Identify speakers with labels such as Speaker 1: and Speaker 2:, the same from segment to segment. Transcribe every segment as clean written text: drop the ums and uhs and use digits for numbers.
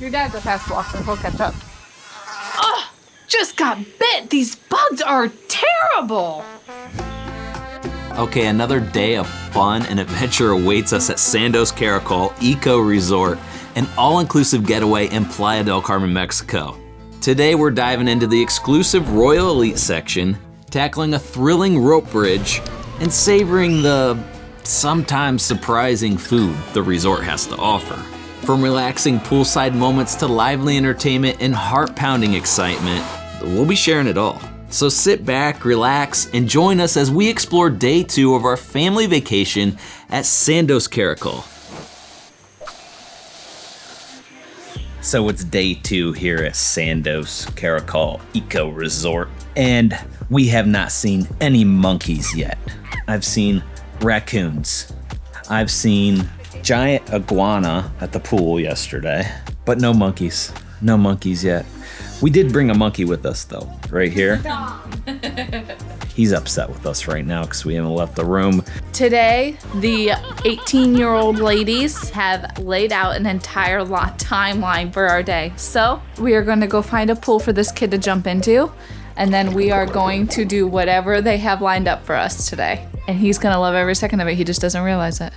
Speaker 1: Your dad's a fast walker. He'll catch up. Ugh! Just got bit! These bugs are terrible!
Speaker 2: Okay, another day of fun and adventure awaits us at Sandos Caracol Eco Resort, an all-inclusive getaway in Playa del Carmen, Mexico. Today we're diving into the exclusive Royal Elite section, tackling a thrilling rope bridge, and savoring the sometimes surprising food the resort has to offer. From relaxing poolside moments to lively entertainment and heart-pounding excitement, we'll be sharing it all. So sit back, relax, and join us as we explore day 2 of our family vacation at Sandos Caracol. So it's day 2 here at Sandos Caracol Eco Resort, and we have not seen any monkeys yet. I've seen raccoons. I've seen giant iguana at the pool yesterday, but no monkeys. No monkeys yet. We did bring a monkey with us though, right here. He's upset with us right now because we haven't left the room.
Speaker 1: Today, the 18-year-old ladies have laid out an entire timeline for our day. So we are going to go find a pool for this kid to jump into, and then we are going to do whatever they have lined up for us today. And he's going to love every second of it. He just doesn't realize it.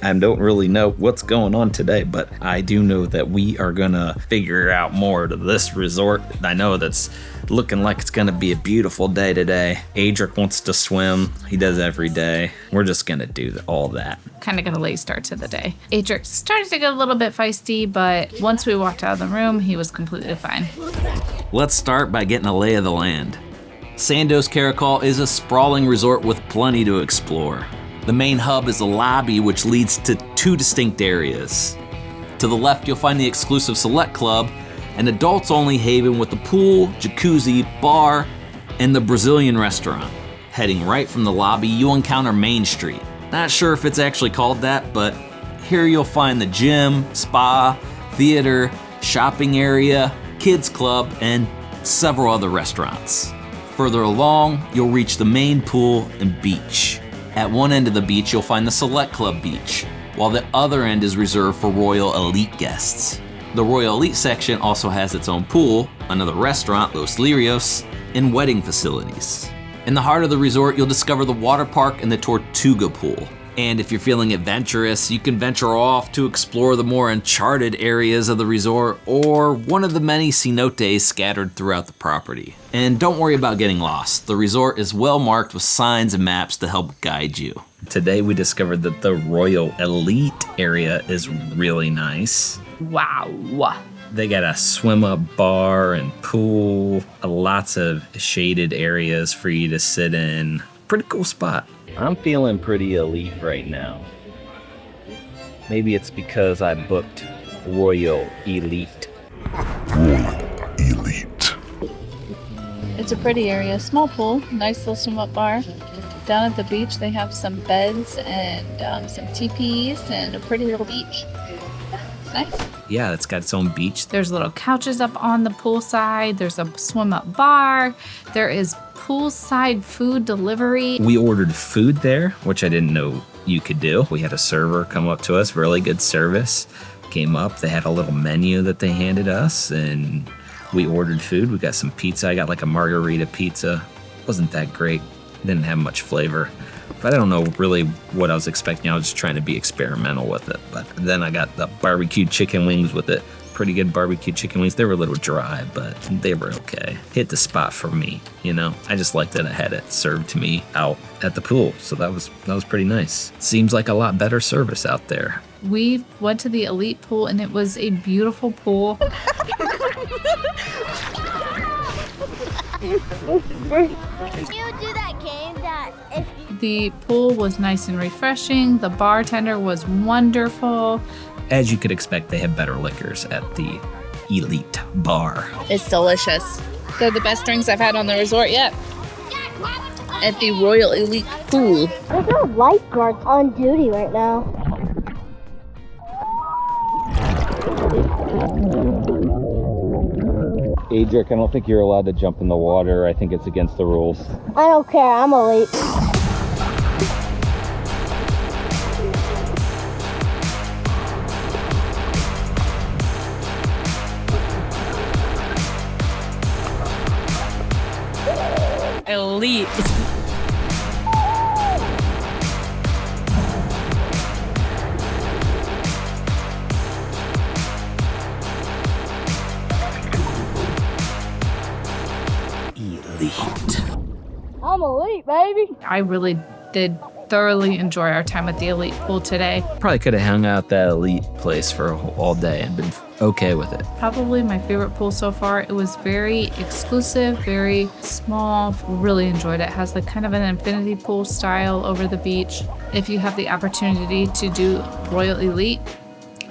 Speaker 2: I don't really know what's going on today, but I do know that we are gonna figure out more to this resort. I know that's looking like it's gonna be a beautiful day today. Adric wants to swim. He does every day. We're just gonna do all that.
Speaker 1: Kind of got a late start to the day. Adric started to get a little bit feisty, but once we walked out of the room, he was completely fine.
Speaker 2: Let's start by getting a lay of the land. Sandos Caracol is a sprawling resort with plenty to explore. The main hub is a lobby which leads to 2 distinct areas. To the left, you'll find the exclusive Select Club, an adults-only haven with a pool, jacuzzi, bar, and the Brazilian restaurant. Heading right from the lobby, you'll encounter Main Street. Not sure if it's actually called that, but here you'll find the gym, spa, theater, shopping area, kids club, and several other restaurants. Further along, you'll reach the main pool and beach. At one end of the beach, you'll find the Select Club Beach, while the other end is reserved for Royal Elite guests. The Royal Elite section also has its own pool, another restaurant, Los Lirios, and wedding facilities. In the heart of the resort, you'll discover the water park and the Tortuga pool. And if you're feeling adventurous, you can venture off to explore the more uncharted areas of the resort or one of the many cenotes scattered throughout the property. And don't worry about getting lost. The resort is well marked with signs and maps to help guide you. Today we discovered that the Royal Elite area is really nice.
Speaker 1: Wow.
Speaker 2: They got a swim-up bar and pool, lots of shaded areas for you to sit in. Pretty cool spot. I'm feeling pretty elite right now. Maybe it's because I booked Royal Elite.
Speaker 3: Royal Elite.
Speaker 1: It's a pretty area. Small pool, nice little swim-up bar. Down at the beach, they have some beds and some teepees and a pretty little beach. It's nice.
Speaker 2: Yeah, it's got its own beach.
Speaker 1: There's little couches up on the poolside. There's a swim-up bar. There is poolside food delivery.
Speaker 2: We ordered food there, which I didn't know you could do. We had a server come up to us, really good service. Came up, they had a little menu that they handed us, and we ordered food. We got some pizza. I got like a margarita pizza. Wasn't that great. Didn't have much flavor. But I don't know really what I was expecting. I was just trying to be experimental with it. But then I got the barbecued chicken wings with it. Pretty good barbecue chicken wings. They were a little dry, but they were okay. Hit the spot for me, you know? I just liked that I had it served to me out at the pool. So that was pretty nice. Seems like a lot better service out there.
Speaker 1: We went to the Elite pool and it was a beautiful pool.
Speaker 4: You do that game that if
Speaker 1: The pool was nice and refreshing. The bartender was wonderful.
Speaker 2: As you could expect, they have better liquors at the Elite bar.
Speaker 1: It's delicious. They're the best drinks I've had on the resort yet. At the Royal Elite pool.
Speaker 4: there's no lifeguards on duty right now.
Speaker 2: Adric, I don't think you're allowed to jump in the water. I think it's against the rules.
Speaker 4: I don't care, I'm elite.
Speaker 1: elite.
Speaker 2: Elite.
Speaker 4: I'm elite, baby.
Speaker 1: I really did thoroughly enjoy our time at the elite pool today.
Speaker 2: Probably could have hung out that elite place for all day and been okay with it.
Speaker 1: Probably my favorite pool so far. It was very exclusive, very small. Really enjoyed it. It has like kind of an infinity pool style over the beach. If you have the opportunity to do Royal Elite,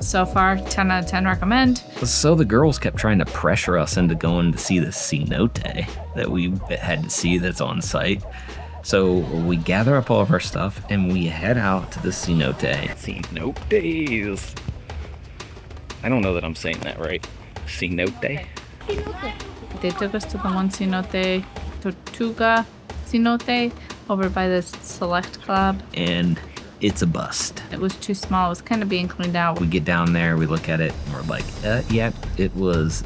Speaker 1: so far 10 out of 10 recommend.
Speaker 2: So the girls kept trying to pressure us into going to see the cenote that we had to see that's on site. So we gather up all of our stuff and we head out to the cenote. Cenotes. I don't know that I'm saying that right. Cenote.
Speaker 1: They took us to the one cenote, Tortuga cenote, over by this select club.
Speaker 2: And it's a bust.
Speaker 1: It was too small. It was kind of being cleaned out.
Speaker 2: We get down there, we look at it, and we're like, yeah, it was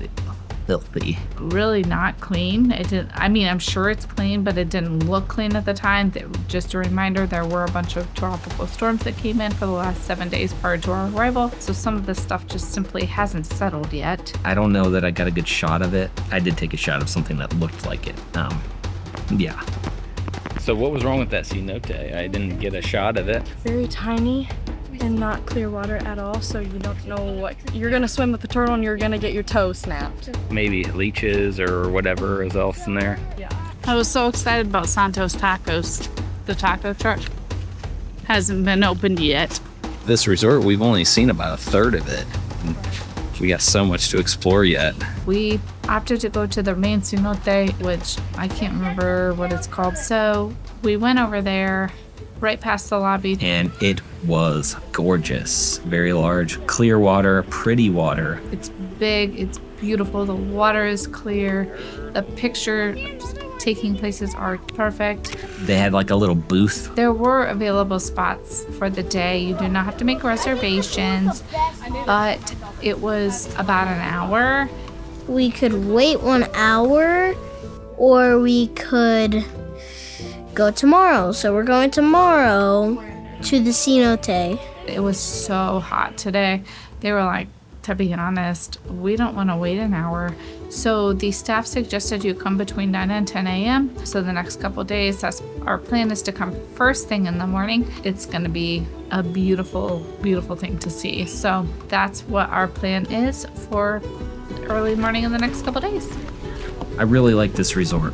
Speaker 2: filthy.
Speaker 1: Really not clean. It didn't. I mean, I'm sure it's clean, but it didn't look clean at the time. Just a reminder, there were a bunch of tropical storms that came in for the last 7 days prior to our arrival. So some of this stuff just simply hasn't settled yet.
Speaker 2: I don't know that I got a good shot of it. I did take a shot of something that looked like it. Yeah. So what was wrong with that cenote? I didn't get a shot of it.
Speaker 5: Very tiny and not clear water at all, so you don't know what you're gonna swim with the turtle and you're gonna get your toe snapped.
Speaker 2: Maybe leeches or whatever is else in there.
Speaker 5: Yeah.
Speaker 6: I was so excited about Santos Tacos. The taco truck hasn't been opened yet.
Speaker 2: This resort, we've only seen about a third of it. We got so much to explore yet.
Speaker 1: We opted to go to the main cenote, which I can't remember what it's called. So we went over there right past the lobby.
Speaker 2: And it was gorgeous. Very large, clear water, pretty water.
Speaker 1: It's big, it's beautiful, the water is clear, the picture taking places are perfect.
Speaker 2: They had like a little booth.
Speaker 1: There were available spots for the day. You do not have to make reservations, but it was about an hour.
Speaker 4: We could wait 1 hour, or we could go tomorrow. So we're going tomorrow to the cenote.
Speaker 1: It was so hot today. They were like, to be honest, we don't want to wait an hour. So the staff suggested you come between 9 and 10 a.m. So the next couple days, our plan is to come first thing in the morning. It's going to be a beautiful, beautiful thing to see. So that's what our plan is for early morning in the next couple days.
Speaker 2: I really like this resort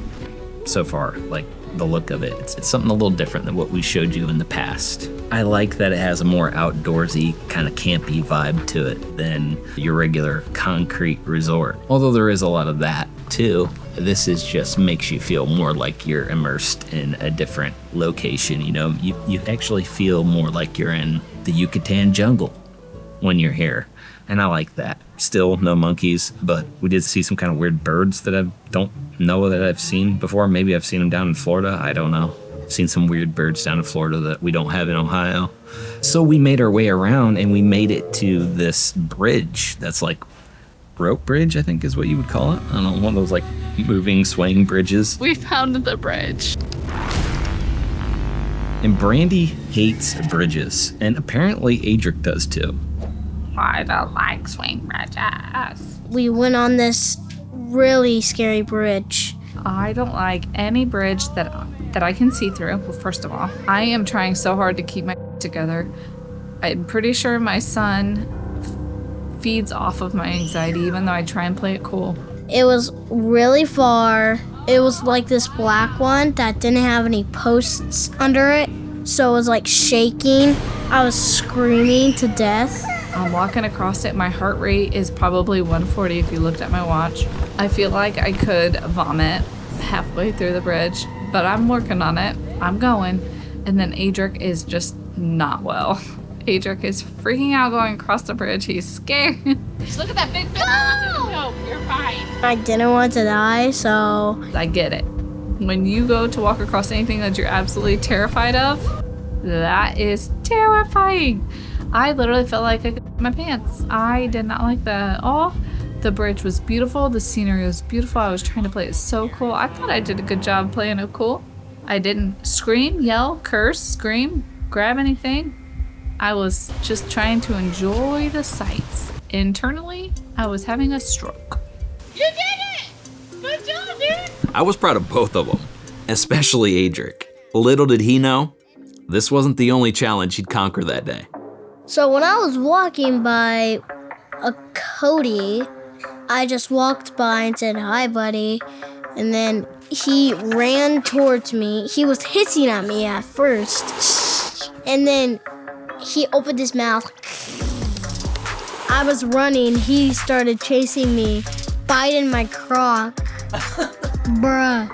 Speaker 2: so far, like the look of it. It's something a little different than what we showed you in the past. I like that it has a more outdoorsy, kind of campy vibe to it than your regular concrete resort. Although there is a lot of that too. This is just makes you feel more like you're immersed in a different location. You know, you actually feel more like you're in the Yucatan jungle when you're here. And I like that. Still no monkeys, but we did see some kind of weird birds that I don't know that I've seen before. Maybe I've seen them down in Florida. I don't know. I've seen some weird birds down in Florida that we don't have in Ohio. So we made our way around and we made it to this bridge that's like rope bridge, I think is what you would call it. I don't know, one of those like moving, swaying bridges.
Speaker 6: We found the bridge.
Speaker 2: And Brandy hates bridges, and apparently Adric does too.
Speaker 1: I don't like swing bridges.
Speaker 4: We went on this really scary bridge.
Speaker 1: I don't like any bridge that I can see through. Well, first of all, I am trying so hard to keep my together. I'm pretty sure my son feeds off of my anxiety, even though I try and play it cool.
Speaker 4: It was really far. It was like this black one that didn't have any posts under it, so it was like shaking. I was screaming to death.
Speaker 1: I'm walking across it. My heart rate is probably 140 if you looked at my watch. I feel like I could vomit halfway through the bridge, but I'm working on it. I'm going. And then Adric is just not well. Adric is freaking out going across the bridge. He's scared.
Speaker 6: Just look at that big fish. No, you're fine.
Speaker 4: I didn't want to die, so
Speaker 1: I get it. When you go to walk across anything that you're absolutely terrified of, that is terrifying. I literally felt like I could pee my pants. I did not like that at all. The bridge was beautiful. The scenery was beautiful. I was trying to play it so cool. I thought I did a good job playing it cool. I didn't scream, yell, curse, scream, grab anything. I was just trying to enjoy the sights. Internally, I was having a stroke.
Speaker 6: You did it! Good job, dude!
Speaker 2: I was proud of both of them, especially Adric. Little did he know, this wasn't the only challenge he'd conquer that day.
Speaker 4: So when I was walking by a Cody, I just walked by and said, "Hi, buddy." And then he ran towards me. He was hissing at me at first. And then he opened his mouth. I was running. He started chasing me, biting my croc. Bruh.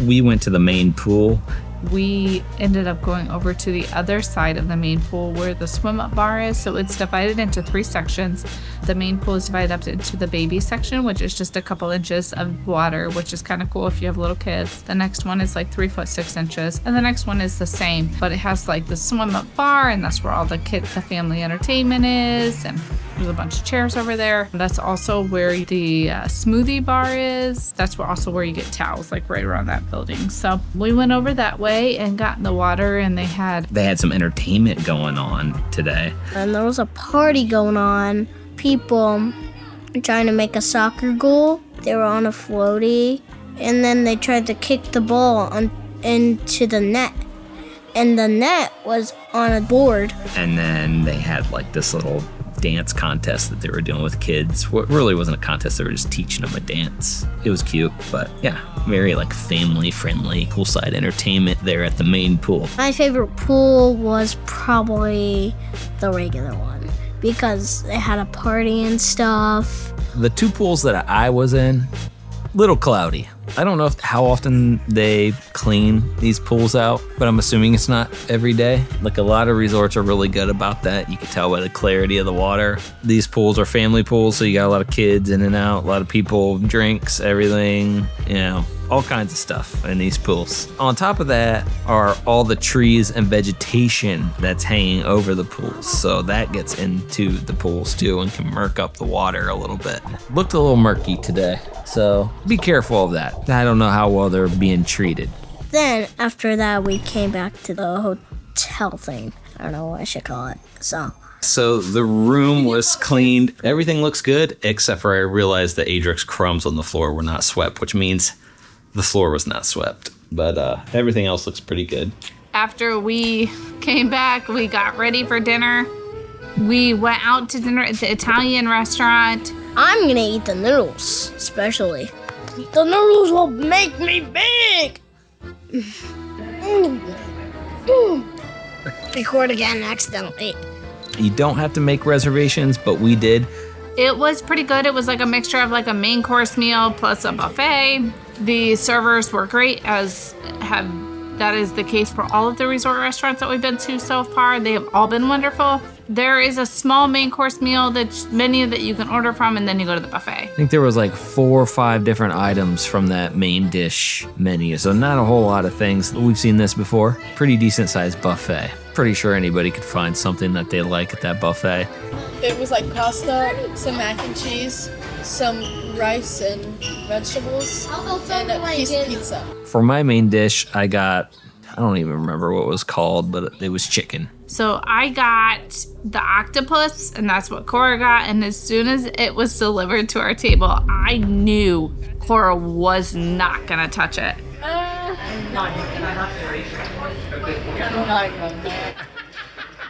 Speaker 2: We went to the main pool.
Speaker 1: We ended up going over to the other side of the main pool where the swim-up bar is. So it's divided into 3 sections. The main pool is divided up into the baby section, which is just a couple inches of water, which is kind of cool if you have little kids. The next one is like 3 foot 6 inches. And the next one is the same, but it has like the swim-up bar, and that's where all the family entertainment is. And there's a bunch of chairs over there. That's also where the smoothie bar is. That's also where you get towels, like right around that building. So we went over that way and got in the water, and they had
Speaker 2: some entertainment going on today.
Speaker 4: And there was a party going on. People trying to make a soccer goal. They were on a floaty, and then they tried to kick the ball into the net. And the net was on a board.
Speaker 2: And then they had like this little dance contest that they were doing with kids. What really wasn't a contest, they were just teaching them a dance. It was cute, but yeah, very like family friendly poolside entertainment there at the main pool.
Speaker 4: My favorite pool was probably the regular one because it had a party and stuff.
Speaker 2: The 2 pools that I was in, little cloudy. I don't know how often they clean these pools out, but I'm assuming it's not every day. Like a lot of resorts are really good about that. You can tell by the clarity of the water. These pools are family pools, so you got a lot of kids in and out, a lot of people, drinks, everything, all kinds of stuff in these pools. On top of that are all the trees and vegetation that's hanging over the pools. So that gets into the pools too and can murk up the water a little bit. Looked a little murky today, so be careful of that. I don't know how well they're being treated.
Speaker 4: Then after that, we came back to the hotel thing. I don't know what I should call it. So
Speaker 2: the room was cleaned. Everything looks good, except for I realized that Adric's crumbs on the floor were not swept, which means the floor was not swept. But everything else looks pretty good.
Speaker 1: After we came back, we got ready for dinner. We went out to dinner at the Italian restaurant.
Speaker 4: I'm gonna eat the noodles, especially. The noodles will make me big! Record again accidentally.
Speaker 2: You don't have to make reservations, but we did.
Speaker 1: It was pretty good. It was like a mixture of like a main course meal plus a buffet. The servers were great, that is the case for all of the resort restaurants that we've been to so far. They have all been wonderful. There is a small main course meal menu that you can order from, and then you go to the buffet.
Speaker 2: I think there was like 4 or 5 different items from that main dish menu, so not a whole lot of things. We've seen this before. Pretty decent sized buffet. Pretty sure anybody could find something that they like at that buffet.
Speaker 5: It was like pasta, some mac and cheese, some rice and vegetables, and a piece of pizza.
Speaker 2: For my main dish, I don't even remember what it was called, but it was chicken.
Speaker 1: So I got the octopus, and that's what Cora got. And as soon as it was delivered to our table, I knew Cora was not gonna touch it.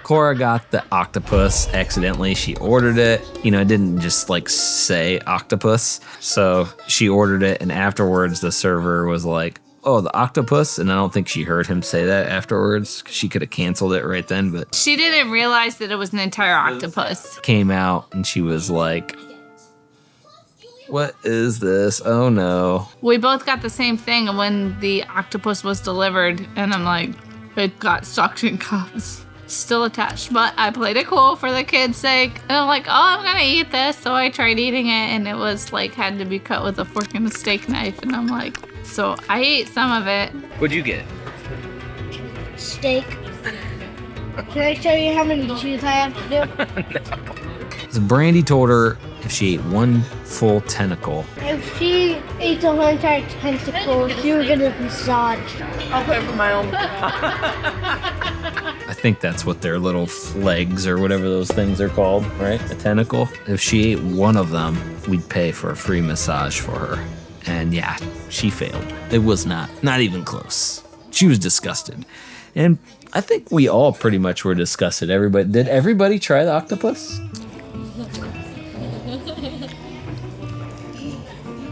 Speaker 2: Cora got the octopus accidentally. She ordered it. It didn't just like say octopus. So she ordered it, and afterwards the server was like, "Oh, the octopus," and I don't think she heard him say that afterwards. She could have canceled it right then, but
Speaker 1: She didn't realize that it was an entire octopus.
Speaker 2: came out and she was like, "What is this? Oh no."
Speaker 1: We both got the same thing when the octopus was delivered, and I'm like, it got suction cups still attached. But I played it cool for the kids' sake, and I'm like, oh, I'm gonna eat this. So I tried eating it, and it was like had to be cut with a fork and a steak knife, and I'm like, so I ate some of it.
Speaker 2: What'd you get?
Speaker 4: Steak. Can I show you how many chews I have to do?
Speaker 2: So Brandy told her if she ate one full tentacle.
Speaker 4: If she ate the whole entire tentacle, she was gonna massage.
Speaker 5: I'll pay for my own.
Speaker 2: I think that's what their little legs or whatever those things are called, right? A tentacle. If she ate one of them, we'd pay for a free massage for her. And yeah, she failed. It was not even close. She was disgusted. And I think we all pretty much were disgusted. Did everybody try the octopus?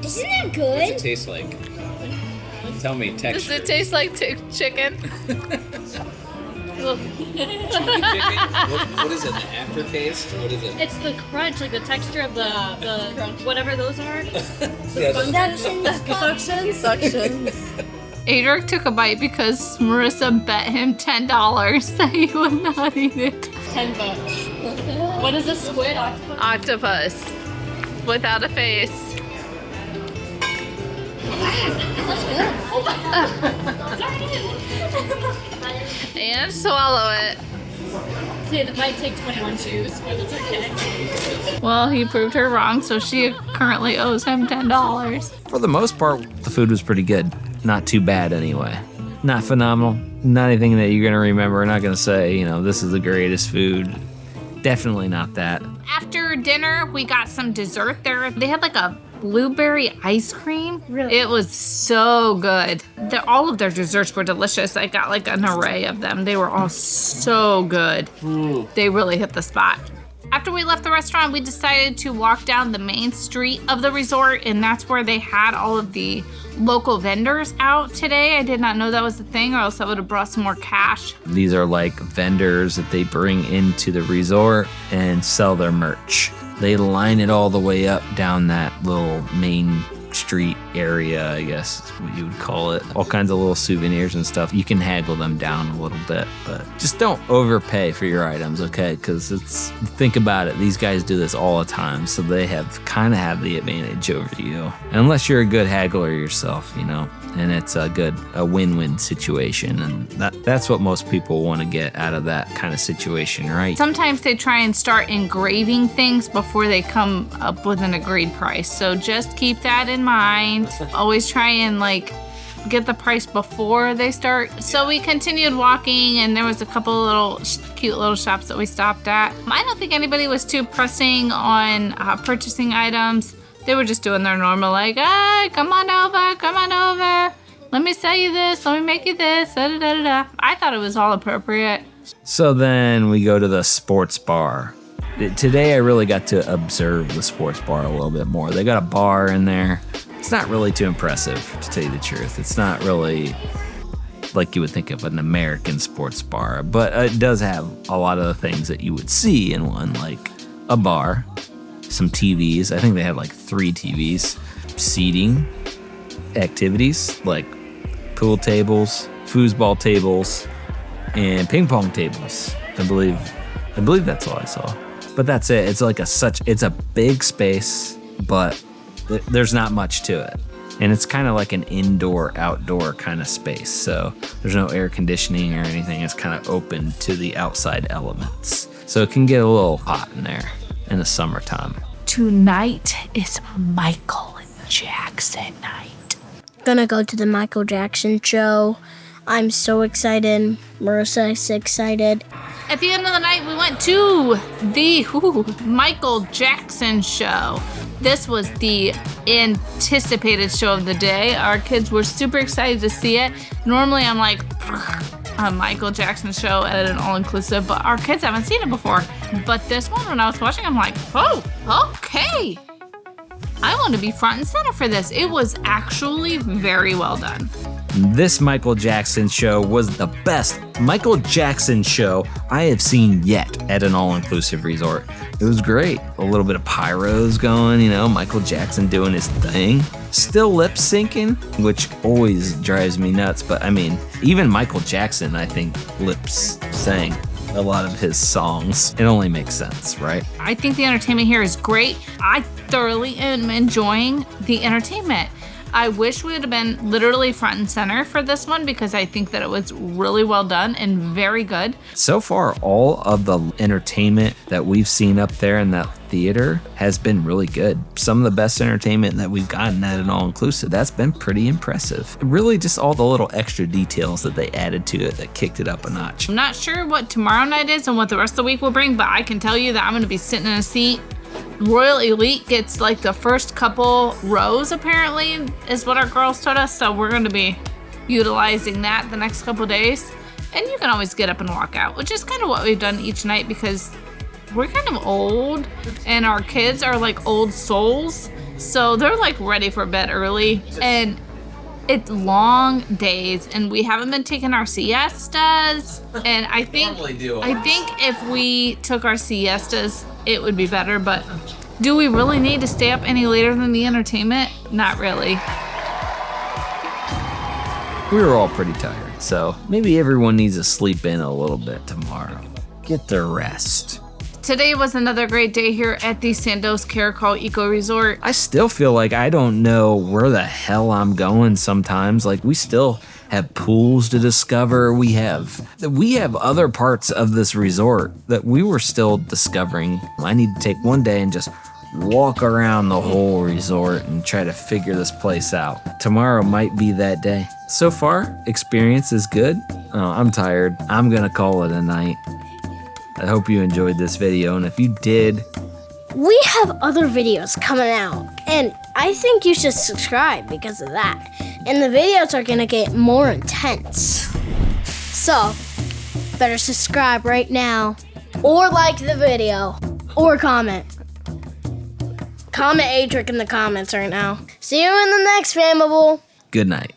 Speaker 4: Isn't it good?
Speaker 2: What's it taste like? Tell me
Speaker 1: Does
Speaker 2: texture.
Speaker 1: it taste like chicken?
Speaker 2: What is it? The aftertaste? What is it?
Speaker 7: It's the crunch, like the texture of the whatever those are.
Speaker 5: Suctions.
Speaker 1: Adric took a bite because Marissa bet him $10 that he would not eat it.
Speaker 7: $10. What is a squid?
Speaker 1: Octopus. Without a face. And swallow it.
Speaker 7: See, it might take 21 chews, but it's okay.
Speaker 1: Well, he proved her wrong, so she currently owes him $10.
Speaker 2: For the most part, the food was pretty good. Not too bad anyway. Not phenomenal. Not anything that you're gonna remember. Not gonna say, this is the greatest food. Definitely not that.
Speaker 1: After dinner, we got some dessert there. They had like a blueberry ice cream.
Speaker 7: Really?
Speaker 1: It was so good. All of their desserts were delicious. I got like an array of them. They were all so good. They really hit the spot. After we left the restaurant, we decided to walk down the main street of the resort, and that's where they had all of the local vendors out today. I did not know that was a thing, or else I would have brought some more cash.
Speaker 2: These are like vendors that they bring into the resort and sell their merch. They line it all the way up down that little main street area, I guess is what you would call it. All kinds of little souvenirs and stuff. You can haggle them down a little bit, but just don't overpay for your items, okay? Because think about it, these guys do this all the time, so they have the advantage over you. Unless you're a good haggler yourself, and it's a win-win situation, and that's what most people want to get out of that kind of situation, right?
Speaker 1: Sometimes they try and start engraving things before they come up with an agreed price. So just keep that in mind. Always try and get the price before they start. So we continued walking, and there was a couple little cute little shops that we stopped at. I don't think anybody was too pressing on purchasing items. They were just doing their normal hey, come on over. Let me sell you this. Let me make you this. Da, da, da, da. I thought it was all appropriate.
Speaker 2: So then we go to the sports bar. Today I really got to observe the sports bar a little bit more. They got a bar in there. It's not really too impressive, to tell you the truth. It's not really like you would think of an American sports bar, but it does have a lot of the things that you would see in one, like a bar, some TVs. I think they had 3 TVs, seating, activities like pool tables, foosball tables, and ping pong tables. I believe that's all I saw. But that's it. It's it's a big space, but there's not much to it. And it's kind of like an indoor-outdoor kind of space. So there's no air conditioning or anything. It's kind of open to the outside elements. So it can get a little hot in there in the summertime.
Speaker 1: Tonight is Michael Jackson night.
Speaker 4: Gonna go to the Michael Jackson show. I'm so excited. Marissa's excited.
Speaker 1: At the end of the night, we went to the Michael Jackson show. This was the anticipated show of the day. Our kids were super excited to see it. Normally, I'm like, a Michael Jackson show at an all-inclusive, but our kids haven't seen it before. But this one, when I was watching, I'm like, oh, okay. I want to be front and center for this. It was actually very well done.
Speaker 2: This Michael Jackson show was the best Michael Jackson show I have seen yet at an all-inclusive resort. It was great. A little bit of pyros going, Michael Jackson doing his thing. Still lip syncing, which always drives me nuts. But even Michael Jackson, I think, lips sang a lot of his songs. It only makes sense, right?
Speaker 1: I think the entertainment here is great. I thoroughly am enjoying the entertainment. I wish we would have been literally front and center for this one because I think that it was really well done and very good.
Speaker 8: So far, all of the entertainment that we've seen up there in that theater has been really good. Some of the best entertainment that we've gotten at an all-inclusive. That's been pretty impressive. Really just all the little extra details that they added to it that kicked it up a notch.
Speaker 1: I'm not sure what tomorrow night is and what the rest of the week will bring, but I can tell you that I'm going to be sitting in a seat. Royal Elite gets like the first couple rows apparently is what our girls told us, so we're going to be utilizing that the next couple days. And you can always get up and walk out, which is kind of what we've done each night because we're kind of old and our kids are like old souls, so they're like ready for bed early, and it's long days and we haven't been taking our siestas, and I think if we took our siestas it would be better, but do we really need to stay up any later than the entertainment? Not really.
Speaker 8: We were all pretty tired, so maybe everyone needs to sleep in a little bit tomorrow. Get their rest.
Speaker 1: Today was another great day here at the Sandos Caracol Eco Resort.
Speaker 8: I still feel like I don't know where the hell I'm going sometimes. Like, we still have pools to discover. We have other parts of this resort that we were still discovering. I need to take one day and just walk around the whole resort and try to figure this place out. Tomorrow might be that day. So far, experience is good. I'm tired. I'm gonna call it a night. I hope you enjoyed this video, and if you did,
Speaker 4: We have other videos coming out, and I think you should subscribe because of that. And the videos are gonna get more intense. So, better subscribe right now, or like the video, or comment. Comment A-Trick in the comments right now. See you in the next Famable.
Speaker 8: good night.